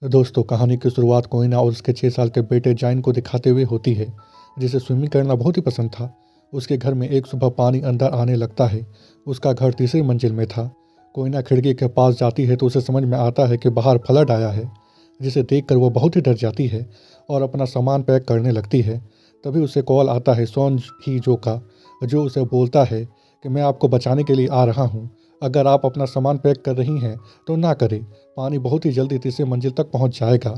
दोस्तों, कहानी की शुरुआत कोइना और उसके 6 साल के बेटे जाइन को दिखाते हुए होती है, जिसे स्विमिंग करना बहुत ही पसंद था। उसके घर में एक सुबह पानी अंदर आने लगता है। उसका घर तीसरी मंजिल में था। कोइना खिड़की के पास जाती है तो उसे समझ में आता है कि बाहर फ्लड आया है, जिसे देखकर वो बहुत ही डर जाती है और अपना सामान पैक करने लगती है। तभी उसे कॉल आता है सोन ही जो का, जो उसे बोलता है कि मैं आपको बचाने के लिए आ रहा हूँ। अगर आप अपना सामान पैक कर रही हैं तो ना करें, पानी बहुत ही जल्दी तीसरी मंजिल तक पहुंच जाएगा।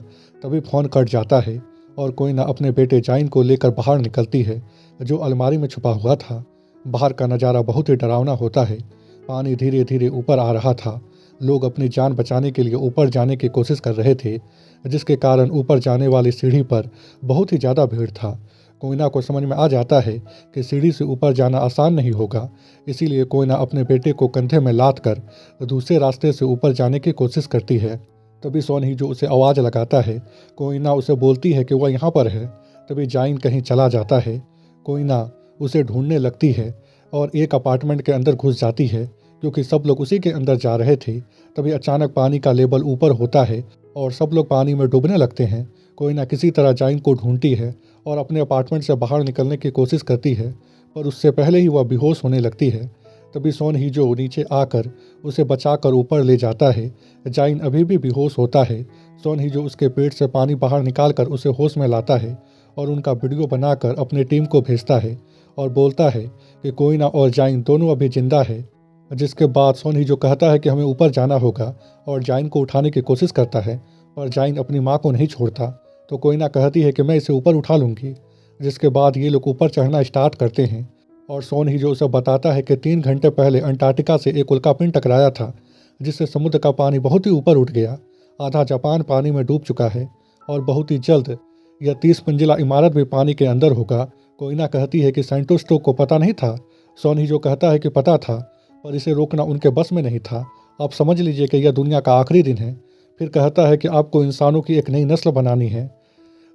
तभी फ़ोन कट जाता है और कोइना अपने बेटे जाइन को लेकर बाहर निकलती है, जो अलमारी में छुपा हुआ था। बाहर का नज़ारा बहुत ही डरावना होता है। पानी धीरे धीरे ऊपर आ रहा था। लोग अपनी जान बचाने के लिए ऊपर जाने की कोशिश कर रहे थे, जिसके कारण ऊपर जाने वाली सीढ़ी पर बहुत ही ज़्यादा भीड़ था। कोइना को समझ में आ जाता है कि सीढ़ी से ऊपर जाना आसान नहीं होगा। इसीलिए कोइना अपने बेटे को कंधे में लाद कर दूसरे रास्ते से ऊपर जाने की कोशिश करती है। तभी सोन ही जो उसे आवाज़ लगाता है। कोइना उसे बोलती है कि वह यहाँ पर है। तभी जाइन कहीं चला जाता है। कोइना उसे ढूंढने लगती है और एक अपार्टमेंट के अंदर घुस जाती है, क्योंकि सब लोग उसी के अंदर जा रहे थे। तभी अचानक पानी का लेवल ऊपर होता है और सब लोग पानी में डूबने लगते हैं। कोइना किसी तरह जाइन को ढूंढती है और अपने अपार्टमेंट से बाहर निकलने की कोशिश करती है, पर उससे पहले ही वह बेहोश होने लगती है। तभी सोन ही जो नीचे आकर उसे बचाकर ऊपर ले जाता है। जाइन अभी भी बेहोश होता है। सोन ही जो उसके पेट से पानी बाहर निकालकर उसे होश में लाता है और उनका वीडियो बनाकर अपनी टीम को भेजता है और बोलता है कि कोइना और जाइन दोनों अभी जिंदा है। जिसके बाद सोन ही जो कहता है कि हमें ऊपर जाना होगा और जाइन को उठाने की कोशिश करता है, पर जाइन अपनी माँ को नहीं छोड़ता। तो कोइना कहती है कि मैं इसे ऊपर उठा लूँगी। जिसके बाद ये लोग ऊपर चढ़ना स्टार्ट करते हैं और सोन ही जो उसे बताता है कि 3 घंटे पहले अंटार्कटिका से एक उल्कापिंड टकराया था, जिससे समुद्र का पानी बहुत ही ऊपर उठ गया। आधा जापान पानी में डूब चुका है और बहुत ही जल्द यह 30 मंजिला इमारत भी पानी के अंदर होगा। कोइना कहती है कि साइंटिस्टों को पता नहीं था। सोन ही जो कहता है कि पता था, पर इसे रोकना उनके बस में नहीं था। आप समझ लीजिए कि यह दुनिया का आखिरी दिन है। फिर कहता है कि आपको इंसानों की एक नई नस्ल बनानी है।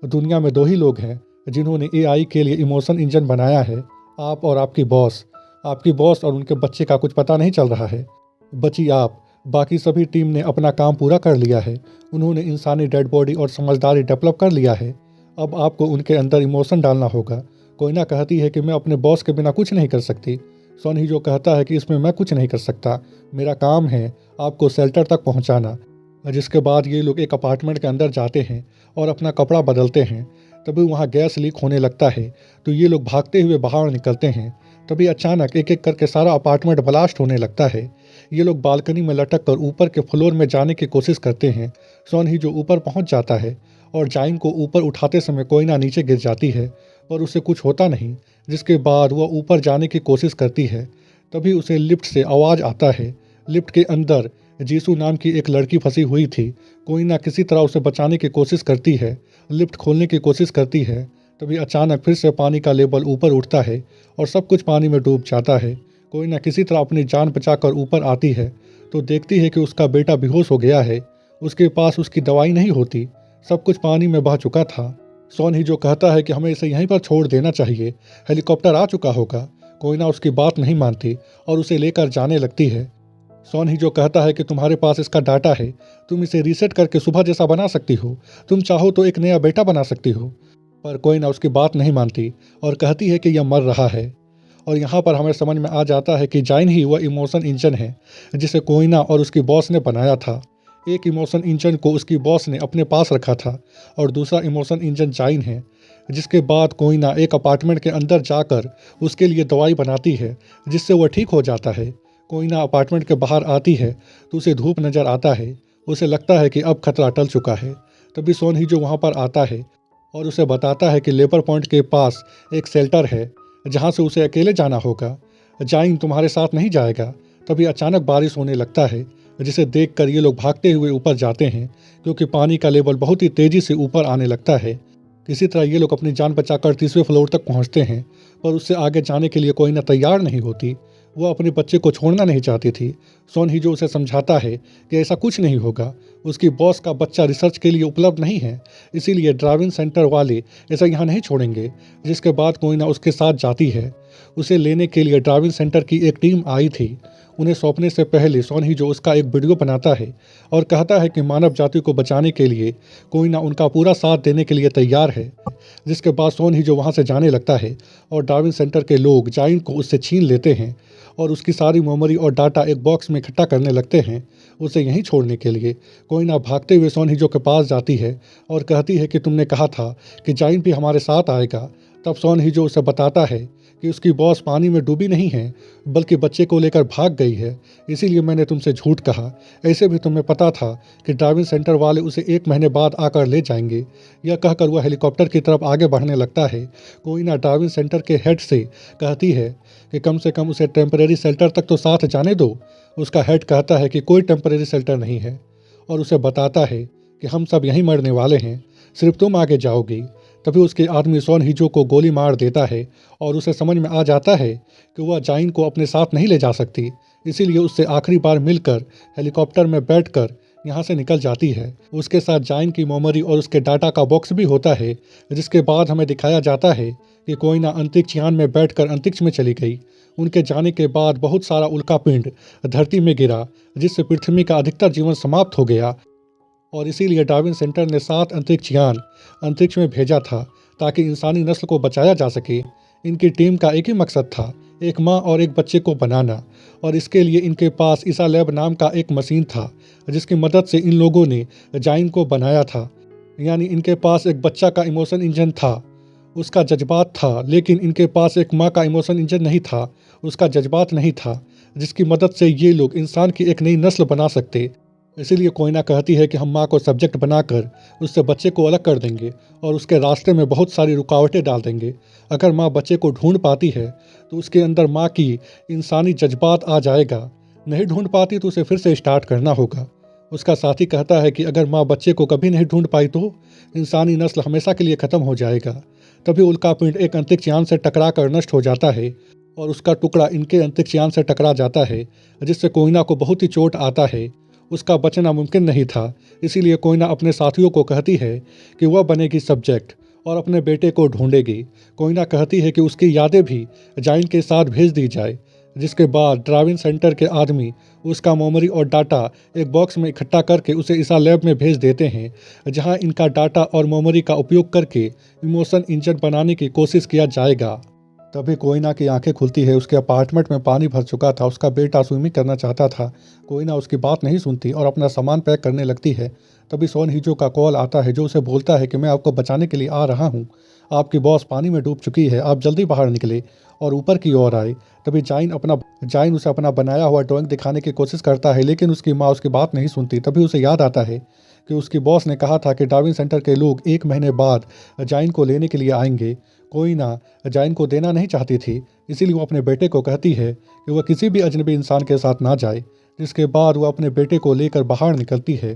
दुनिया में 2 ही लोग हैं जिन्होंने एआई के लिए इमोशन इंजन बनाया है, आप और आपकी बॉस। आपकी बॉस और उनके बच्चे का कुछ पता नहीं चल रहा है। बची आप। बाकी सभी टीम ने अपना काम पूरा कर लिया है। उन्होंने इंसानी डेड बॉडी और समझदारी डेवलप कर लिया है। अब आपको उनके अंदर इमोशन डालना होगा। कोइना कहती है कि मैं अपने बॉस के बिना कुछ नहीं कर सकती। सोन ही जो कहता है कि इसमें मैं कुछ नहीं कर सकता, मेरा काम है आपको शेल्टर तक पहुंचाना। जिसके बाद ये लोग एक अपार्टमेंट के अंदर जाते हैं और अपना कपड़ा बदलते हैं। तभी वहाँ गैस लीक होने लगता है, तो ये लोग भागते हुए बाहर निकलते हैं। तभी अचानक एक एक करके सारा अपार्टमेंट ब्लास्ट होने लगता है। ये लोग बालकनी में लटक कर ऊपर के फ्लोर में जाने की कोशिश करते हैं। सोन ही जो ऊपर पहुँच जाता है और जाइन को ऊपर उठाते समय कोइना नीचे गिर जाती है, पर उसे कुछ होता नहीं। जिसके बाद वह ऊपर जाने की कोशिश करती है। तभी उसे लिफ्ट से आवाज़ आता है। लिफ्ट के अंदर जीसू नाम की एक लड़की फंसी हुई थी। कोइना किसी तरह उसे बचाने की कोशिश करती है, लिफ्ट खोलने की कोशिश करती है। तभी अचानक फिर से पानी का लेवल ऊपर उठता है और सब कुछ पानी में डूब जाता है। कोइना किसी तरह अपनी जान बचाकर ऊपर आती है तो देखती है कि उसका बेटा बेहोश हो गया है। उसके पास उसकी दवाई नहीं होती, सब कुछ पानी में बह चुका था। सोन ही जो कहता है कि हमें इसे यहीं पर छोड़ देना चाहिए, हेलीकॉप्टर आ चुका होगा। कोइना उसकी बात नहीं मानती और उसे लेकर जाने लगती है। सोन ही जो कहता है कि तुम्हारे पास इसका डाटा है, तुम इसे रीसेट करके सुबह जैसा बना सकती हो, तुम चाहो तो एक नया बेटा बना सकती हो। पर कोइना उसकी बात नहीं मानती और कहती है कि यह मर रहा है। और यहाँ पर हमें समझ में आ जाता है कि जाइन ही वह इमोशन इंजन है जिसे कोइना और उसकी बॉस ने बनाया था। एक इमोशन इंजन को उसकी बॉस ने अपने पास रखा था और दूसरा इमोशन इंजन जाइन है। जिसके बाद कोइना एक अपार्टमेंट के अंदर जाकर उसके लिए दवाई बनाती है, जिससे वह ठीक हो जाता है। कोइना अपार्टमेंट के बाहर आती है तो उसे धूप नजर आता है। उसे लगता है कि अब खतरा टल चुका है। तभी सोन ही जो वहाँ पर आता है और उसे बताता है कि लेबर पॉइंट के पास एक शेल्टर है जहाँ से उसे अकेले जाना होगा। जाइन तुम्हारे साथ नहीं जाएगा। तभी अचानक बारिश होने लगता है, जिसे देखकर ये लोग भागते हुए ऊपर जाते हैं, क्योंकि पानी का लेवल बहुत ही तेज़ी से ऊपर आने लगता है। किसी तरह ये लोग अपनी जान बचाकर तीसरे फ्लोर तक पहुँचते हैं, पर उससे आगे जाने के लिए कोइना तैयार नहीं होती। वह अपने बच्चे को छोड़ना नहीं चाहती थी। सोन ही जो उसे समझाता है कि ऐसा कुछ नहीं होगा, उसकी बॉस का बच्चा रिसर्च के लिए उपलब्ध नहीं है, इसीलिए ड्राइविंग सेंटर वाले ऐसा यहाँ नहीं छोड़ेंगे। जिसके बाद कोइना उसके साथ जाती है। उसे लेने के लिए ड्राइविंग सेंटर की एक टीम आई थी। उन्हें सौंपने से पहले सोन ही जो उसका एक वीडियो बनाता है और कहता है कि मानव जाति को बचाने के लिए कोई ना उनका पूरा साथ देने के लिए तैयार है। जिसके बाद सोन ही जो वहाँ से जाने लगता है और डार्विन सेंटर के लोग जाइन को उससे छीन लेते हैं और उसकी सारी मेमोरी और डाटा एक बॉक्स में इकट्ठा करने लगते हैं उसे यहीं छोड़ने के लिए। कोई ना भागते हुए सोन हिजो के पास जाती है और कहती है कि तुमने कहा था कि जाइन भी हमारे साथ आएगा। तब सोन हिजो उसे बताता है कि उसकी बॉस पानी में डूबी नहीं है बल्कि बच्चे को लेकर भाग गई है, इसीलिए मैंने तुमसे झूठ कहा। ऐसे भी तुम्हें पता था कि डार्विन सेंटर वाले उसे 1 महीने बाद आकर ले जाएंगे। यह कहकर वह हेलीकॉप्टर की तरफ आगे बढ़ने लगता है। कोई ना डार्विन सेंटर के हेड से कहती है कि कम से कम उसे टेम्परेरी शेल्टर तक तो साथ जाने दो। उसका हेड कहता है कि कोई टेम्परेरी शेल्टर नहीं है और उसे बताता है कि हम सब यहीं मरने वाले हैं, सिर्फ तुम आगे जाओगी। तभी उसके आदमी सोन हिजो को गोली मार देता है और उसे समझ में आ जाता है कि वह जाइन को अपने साथ नहीं ले जा सकती, इसीलिए उससे आखिरी बार मिलकर हेलीकॉप्टर में बैठकर यहाँ से निकल जाती है। उसके साथ जाइन की मेमोरी और उसके डाटा का बॉक्स भी होता है। जिसके बाद हमें दिखाया जाता है कि कोई ना अंतरिक्ष यान में बैठकर अंतरिक्ष में चली गई। उनके जाने के बाद बहुत सारा उल्कापिंड धरती में गिरा, जिससे पृथ्वी का अधिकतर जीवन समाप्त हो गया और इसीलिए डार्विन सेंटर ने 7 अंतरिक्ष यान अंतरिक्ष में भेजा था ताकि इंसानी नस्ल को बचाया जा सके। इनकी टीम का एक ही मकसद था, एक माँ और एक बच्चे को बनाना, और इसके लिए इनके पास ईसा लैब नाम का एक मशीन था जिसकी मदद से इन लोगों ने जाइन को बनाया था। यानी इनके पास एक बच्चा का इमोशन इंजन था, उसका जज्बात था, लेकिन इनके पास एक माँ का इमोशन इंजन नहीं था, उसका जज्बात नहीं था, जिसकी मदद से ये लोग इंसान की एक नई नस्ल बना सकते। इसीलिए कोयना कहती है कि हम माँ को सब्जेक्ट बनाकर उससे बच्चे को अलग कर देंगे और उसके रास्ते में बहुत सारी रुकावटें डाल देंगे। अगर माँ बच्चे को ढूंढ पाती है तो उसके अंदर माँ की इंसानी जज्बात आ जाएगा, नहीं ढूंढ पाती तो उसे फिर से स्टार्ट करना होगा। उसका साथी कहता है कि अगर माँ बच्चे को कभी नहीं ढूंढ पाई तो इंसानी नस्ल हमेशा के लिए ख़त्म हो जाएगा। तभी उल्कापिंड एक अंतरिक्ष यान से टकरा कर नष्ट हो जाता है और उसका टुकड़ा इनके अंतरिक्ष यान से टकरा जाता है, जिससे कोयना को बहुत ही चोट आता है। उसका बचना मुमकिन नहीं था, इसीलिए कोयना अपने साथियों को कहती है कि वह बनेगी सब्जेक्ट और अपने बेटे को ढूंढेगी। कोयना कहती है कि उसकी यादें भी जाइन के साथ भेज दी जाए, जिसके बाद ड्राविन सेंटर के आदमी उसका मेमोरी और डाटा एक बॉक्स में इकट्ठा करके उसे ईसा लैब में भेज देते हैं, जहां इनका डाटा और मेमोरी का उपयोग करके इमोशन इंजन बनाने की कोशिश किया जाएगा। तभी कोयना की आंखें खुलती है। उसके अपार्टमेंट में पानी भर चुका था। उसका बेटा स्विमिंग करना चाहता था। कोयना उसकी बात नहीं सुनती और अपना सामान पैक करने लगती है। तभी सोन हिजो का कॉल आता है जो उसे बोलता है कि मैं आपको बचाने के लिए आ रहा हूँ, आपकी बॉस पानी में डूब चुकी है, आप जल्दी बाहर निकले और ऊपर की ओर आए। तभी जाइन उसे अपना बनाया हुआ ड्राइंग दिखाने की कोशिश करता है, लेकिन उसकी माँ उसकी बात नहीं सुनती। तभी उसे याद आता है कि उसकी बॉस ने कहा था कि डार्विन सेंटर के लोग 1 महीने बाद जाइन को लेने के लिए आएंगे। कोयना जाइन को देना नहीं चाहती थी, इसीलिए वो अपने बेटे को कहती है कि वह किसी भी अजनबी इंसान के साथ ना जाए। जिसके बाद वह अपने बेटे को लेकर बाहर निकलती है।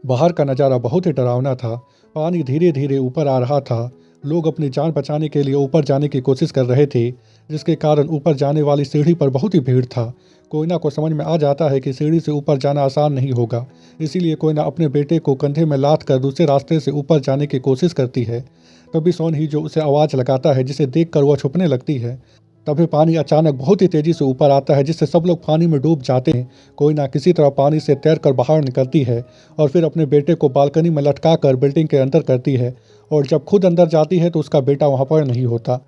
बाहर का नज़ारा बहुत ही डरावना था। पानी धीरे धीरे ऊपर आ रहा था। लोग अपनी जान बचाने के लिए ऊपर जाने की कोशिश कर रहे थे, जिसके कारण ऊपर जाने वाली सीढ़ी पर बहुत ही भीड़ था। कोयना को समझ में आ जाता है कि सीढ़ी से ऊपर जाना आसान नहीं होगा, इसीलिए कोयना अपने बेटे को कंधे में लाद कर दूसरे रास्ते से ऊपर जाने की कोशिश करती है। तभी सोन ही जो उसे आवाज़ लगाता है, जिसे देखकर वह छुपने लगती है। तभी पानी अचानक बहुत ही तेज़ी से ऊपर आता है, जिससे सब लोग पानी में डूब जाते हैं। कोयना किसी तरह पानी से तैरकर बाहर निकलती है और फिर अपने बेटे को बालकनी में लटका कर बिल्डिंग के अंदर करती है, और जब खुद अंदर जाती है तो उसका बेटा वहाँ पर नहीं होता।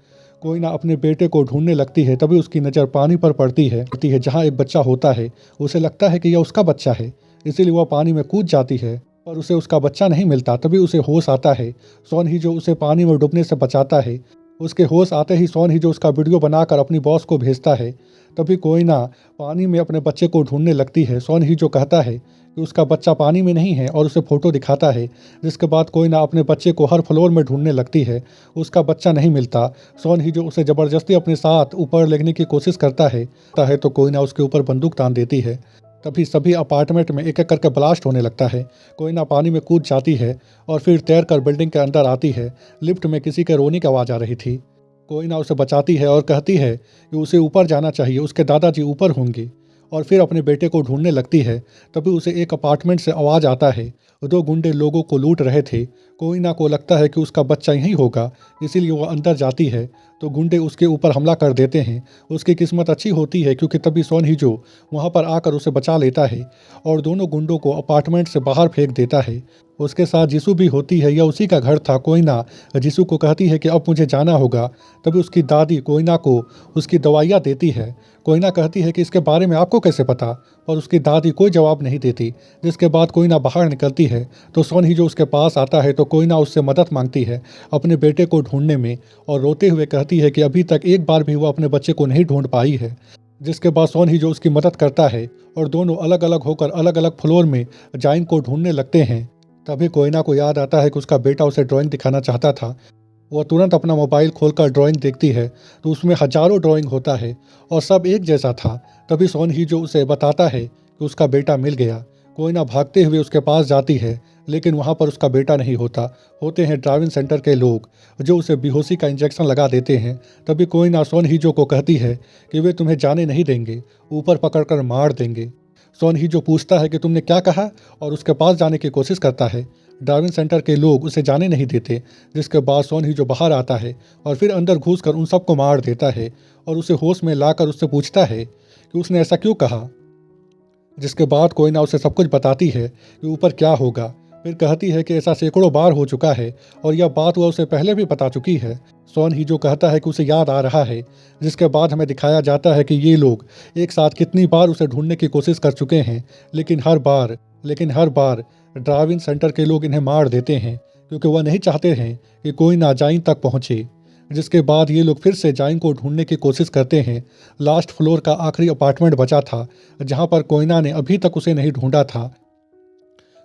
कोयना अपने बेटे को ढूंढने लगती है। तभी उसकी नज़र पानी पर पड़ती है जहाँ एक बच्चा होता है। उसे लगता है कि यह उसका बच्चा है, इसीलिए वह पानी में कूद जाती है, पर उसे उसका बच्चा नहीं मिलता। तभी उसे होश आता है। सोन ही जो उसे पानी में डूबने से बचाता है। उसके होश आते ही सोन ही जो उसका वीडियो बनाकर अपनी बॉस को भेजता है। तभी कोयना पानी में अपने बच्चे को ढूंढने लगती है। सोन ही जो कहता है कि उसका बच्चा पानी में नहीं है और उसे फ़ोटो दिखाता है। जिसके बाद कोयना अपने बच्चे को हर फ्लोर में ढूंढने लगती है। उसका बच्चा नहीं मिलता। सोन ही जो उसे ज़बरदस्ती अपने साथ ऊपर लेने की कोशिश करता है तो कोयना उसके ऊपर बंदूक तान देती है। तभी सभी अपार्टमेंट में एक एक करके ब्लास्ट होने लगता है। कोयना पानी में कूद जाती है और फिर तैरकर बिल्डिंग के अंदर आती है। लिफ्ट में किसी के रोने की आवाज़ आ रही थी। कोयना उसे बचाती है और कहती है कि उसे ऊपर जाना चाहिए, उसके दादाजी ऊपर होंगे, और फिर अपने बेटे को ढूंढने लगती है। तभी उसे एक अपार्टमेंट से आवाज़ आता है। दो गुंडे लोगों को लूट रहे थे। कोइना को लगता है कि उसका बच्चा यहीं होगा, इसीलिए वो अंदर जाती है तो गुंडे उसके ऊपर हमला कर देते हैं। उसकी किस्मत अच्छी होती है क्योंकि तभी सोन हिजो वहाँ पर आकर उसे बचा लेता है और दोनों गुंडों को अपार्टमेंट से बाहर फेंक देता है। उसके साथ जिसू भी होती है, यह उसी का घर था। कोइना जिसू को कहती है कि अब मुझे जाना होगा। तभी उसकी दादी कोइना को उसकी दवाइयाँ देती है। कोइना कहती है कि इसके बारे में आपको कैसे पता, और उसकी दादी कोई जवाब नहीं देती। जिसके बाद कोइना बाहर निकलती है तो सोन हिजो उसके पास आता है तो कोइना उससे मदद मांगती है अपने बेटे को ढूंढने में, और रोते हुए कहती है कि अभी तक एक बार भी वो अपने बच्चे को नहीं ढूंढ पाई है। जिसके बाद सोन हिजो उसकी मदद करता है और दोनों अलग अलग होकर अलग अलग फ्लोर में जाइन को ढूंढने लगते हैं। तभी कोइना को याद आता है कि उसका बेटा उसे ड्राइंग दिखाना चाहता था। वह तुरंत अपना मोबाइल खोलकर ड्राइंग देखती है तो उसमें हजारों ड्राइंग होता है और सब एक जैसा था। तभी सोन हिजो उसे बताता है कि उसका बेटा मिल गया। कोइना भागते हुए उसके पास जाती है लेकिन वहाँ पर उसका बेटा नहीं होता। होते हैं ड्राइविंग सेंटर के लोग जो उसे बेहोशी का इंजेक्शन लगा देते हैं। तभी कोइना सोन हिजो को कहती है कि वे तुम्हें जाने नहीं देंगे, ऊपर पकड़कर मार देंगे। सोन हिजो पूछता है कि तुमने क्या कहा और उसके पास जाने की कोशिश करता है। ड्राइविंग सेंटर के लोग उसे जाने नहीं देते। जिसके बाद सोन हिजो बाहर आता है और फिर अंदर घुसकर उन सबको मार देता है और उसे होश में लाकर उससे पूछता है कि उसने ऐसा क्यों कहा। जिसके बाद कोइना उसे सब कुछ बताती है कि ऊपर क्या होगा। फिर कहती है कि ऐसा सैकड़ों बार हो चुका है और यह बात वह उसे पहले भी बता चुकी है। सोन हिजो कहता है कि उसे याद आ रहा है। जिसके बाद हमें दिखाया जाता है कि ये लोग एक साथ कितनी बार उसे ढूंढने की कोशिश कर चुके हैं, लेकिन हर बार ड्राइविंग सेंटर के लोग इन्हें मार देते हैं क्योंकि वह नहीं चाहते हैं कि कोइना जाइन तक पहुंचे। जिसके बाद ये लोग फिर से जाइन को ढूंढने की कोशिश करते हैं। लास्ट फ्लोर का आखिरी अपार्टमेंट बचा था जहां पर कोइना ने अभी तक उसे नहीं ढूंढा था।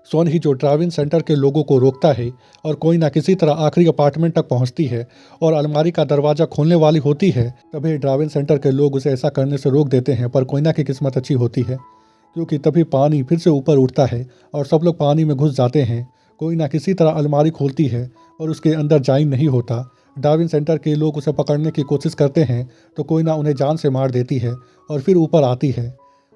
सोन हिजो ड्राइविंग सेंटर के लोगों को रोकता है और कोइना किसी तरह आखिरी अपार्टमेंट तक पहुंचती है और अलमारी का दरवाजा खोलने वाली होती है। तभी ड्राइविंग सेंटर के लोग उसे ऐसा करने से रोक देते हैं, पर कोइना की किस्मत अच्छी होती है क्योंकि तभी पानी फिर से ऊपर उठता है और सब लोग पानी में घुस जाते हैं। कोइना किसी तरह अलमारी खोलती है और उसके अंदर जाइन नहीं होता। ड्राइविंग सेंटर के लोग उसे पकड़ने की कोशिश करते हैं तो कोइना उन्हें जान से मार देती है और फिर ऊपर आती है।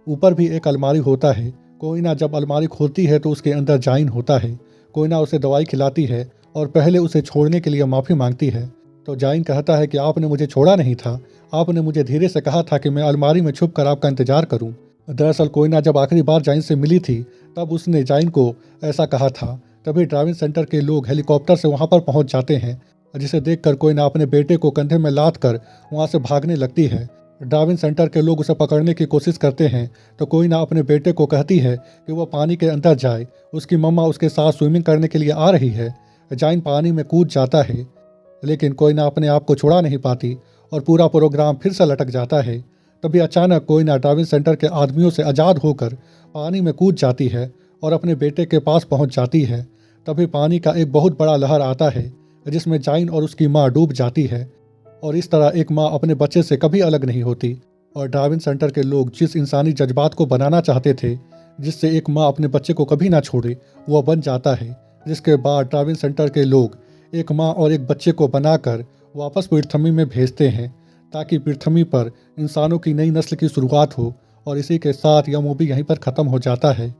ऊपर भी एक अलमारी होता है। कोइना जब अलमारी खोलती है तो उसके अंदर जाइन होता है। कोइना उसे दवाई खिलाती है और पहले उसे छोड़ने के लिए माफ़ी मांगती है तो जाइन कहता है कि आपने मुझे छोड़ा नहीं था, आपने मुझे धीरे से कहा था कि मैं अलमारी में छुप कर आपका इंतजार करूं। दरअसल कोइना जब आखिरी बार जाइन से मिली थी तब उसने जाइन को ऐसा कहा था। तभी ड्राइविंग सेंटर के लोग हेलीकॉप्टर से वहां पर पहुंच जाते हैं, जिसे देखकर कोइना अपने बेटे को कंधे में लाद कर वहाँ से भागने लगती है। ड्राइविंग सेंटर के लोग उसे पकड़ने की कोशिश करते हैं तो कोइना अपने बेटे को कहती है कि वह पानी के अंदर जाए, उसकी मम्मा उसके साथ स्विमिंग करने के लिए आ रही है। जाइन पानी में कूद जाता है लेकिन कोइना अपने आप को छुड़ा नहीं पाती और पूरा प्रोग्राम फिर से लटक जाता है। तभी अचानक कोइना ड्राइविंग सेंटर के आदमियों से आज़ाद होकर पानी में कूद जाती है और अपने बेटे के पास पहुंच जाती है। तभी पानी का एक बहुत बड़ा लहर आता है जिसमें जाइन और उसकी माँ डूब जाती है और इस तरह एक माँ अपने बच्चे से कभी अलग नहीं होती। और ड्राइविंग सेंटर के लोग जिस इंसानी जज्बात को बनाना चाहते थे जिससे एक माँ अपने बच्चे को कभी ना छोड़े, वह बन जाता है। जिसके बाद ड्राइविंग सेंटर के लोग एक माँ और एक बच्चे को बनाकर वापस पृथ्वी में भेजते हैं ताकि पृथ्वी पर इंसानों की नई नस्ल की शुरुआत हो। और इसी के साथ यह मूवी यहीं पर ख़त्म हो जाता है।